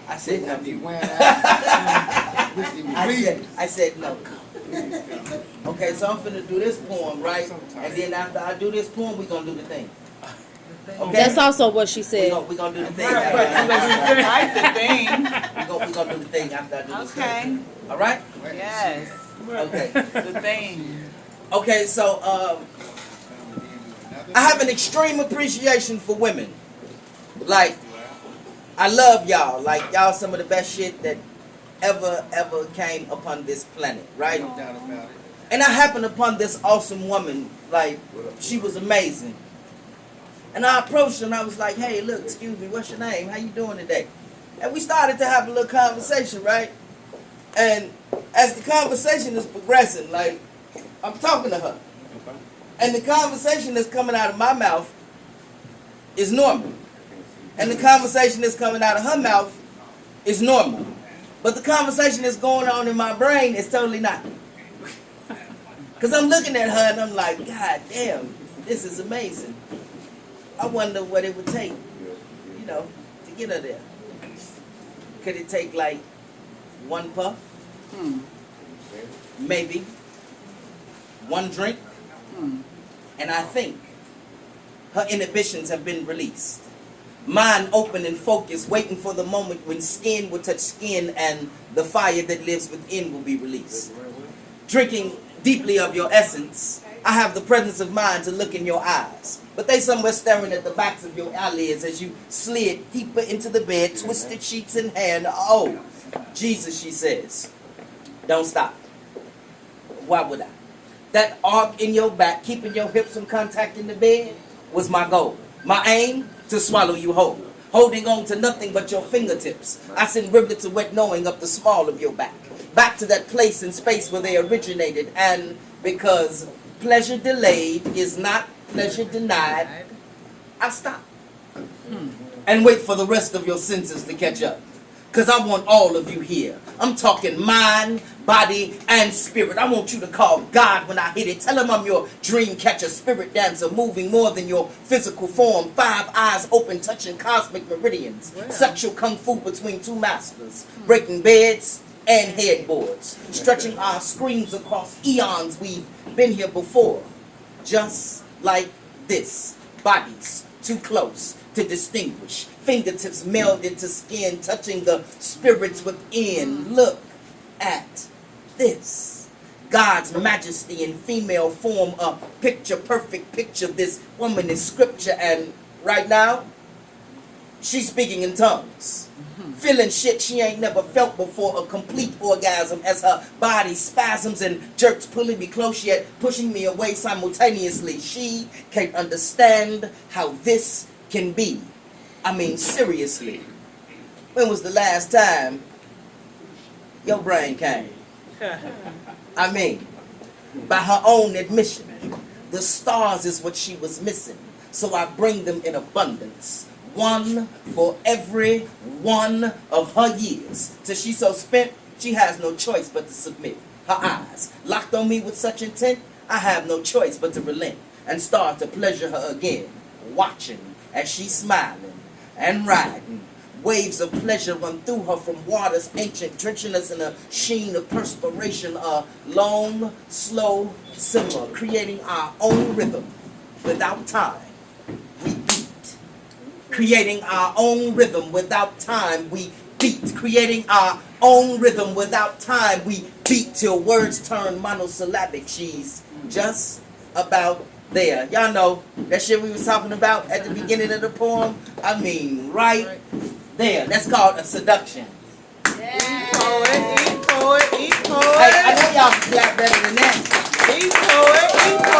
I said no. I said no. Okay, so I'm finna do this poem, right? And then after I do this poem, we gonna do the thing. Okay? That's also what she said. We gonna do the thing. Like the thing. We gonna do the thing after I do this Okay. thing. All right? Yes. Okay. The thing. Okay, so I have an extreme appreciation for women. Like, I love y'all. Like, y'all some of the best shit that ever came upon this planet, right? No doubt about it. And I happened upon this awesome woman. Like, she was amazing. And I approached her and I was like, hey, look, excuse me, what's your name? How you doing today? And we started to have a little conversation, right? And as the conversation is progressing, like, I'm talking to her. And the conversation that's coming out of my mouth is normal. And the conversation that's coming out of her mouth is normal. But the conversation that's going on in my brain is totally not. Because I'm looking at her and I'm like, God damn, this is amazing. I wonder what it would take, you know, to get her there. Could it take like one puff? Maybe. One drink? And I think her inhibitions have been released. Mind open and focused, waiting for the moment when skin will touch skin and the fire that lives within will be released. Drinking deeply of your essence, I have the presence of mind to look in your eyes. But they somewhere staring at the backs of your eyelids as you slid deeper into the bed, twisted sheets in hand. Oh, Jesus, she says, don't stop. Why would I? That arc in your back, keeping your hips in contact in the bed, was my goal. My aim, to swallow you whole. Holding on to nothing but your fingertips. I send rivulets of wet knowing up the small of your back. Back to that place and space where they originated. And because pleasure delayed is not pleasure denied, I stop. And wait for the rest of your senses to catch up. Because I want all of you here. I'm talking mind, body, and spirit. I want you to call God when I hit it. Tell him I'm your dream catcher, spirit dancer, moving more than your physical form. 5 eyes open, touching cosmic meridians. Wow. Sexual kung fu between two masters. Breaking beds and headboards. Stretching our screams across eons. We've been here before. Just like this. Bodies too close to distinguish. Fingertips melded to skin, touching the spirits within. Look at this. God's majesty in female form, a picture, perfect picture. This woman is scripture, and right now, she's speaking in tongues. Feeling shit she ain't never felt before, a complete orgasm as her body spasms and jerks, pulling me close yet pushing me away simultaneously. She can't understand how this can be. I mean, seriously, when was the last time your brain came? I mean, by her own admission, the stars is what she was missing. So I bring them in abundance. One for every one of her years. Till she's so spent, she has no choice but to submit. Her eyes locked on me with such intent, I have no choice but to relent and start to pleasure her again. Watching as she's smiling and riding. Waves of pleasure run through her from waters ancient, drenching us in a sheen of perspiration. A long, slow simmer, creating our own rhythm without time. We beat. Creating our own rhythm without time. We beat. Creating our own rhythm without time. We beat till words turn monosyllabic. She's just about there. Y'all know that shit we was talking about at the beginning of the poem? I mean, right there. That's called a seduction. Yeah. Eat poet, eat poet, eat poet. Hey, I know y'all can clap better than that. Eat poet, eat poet.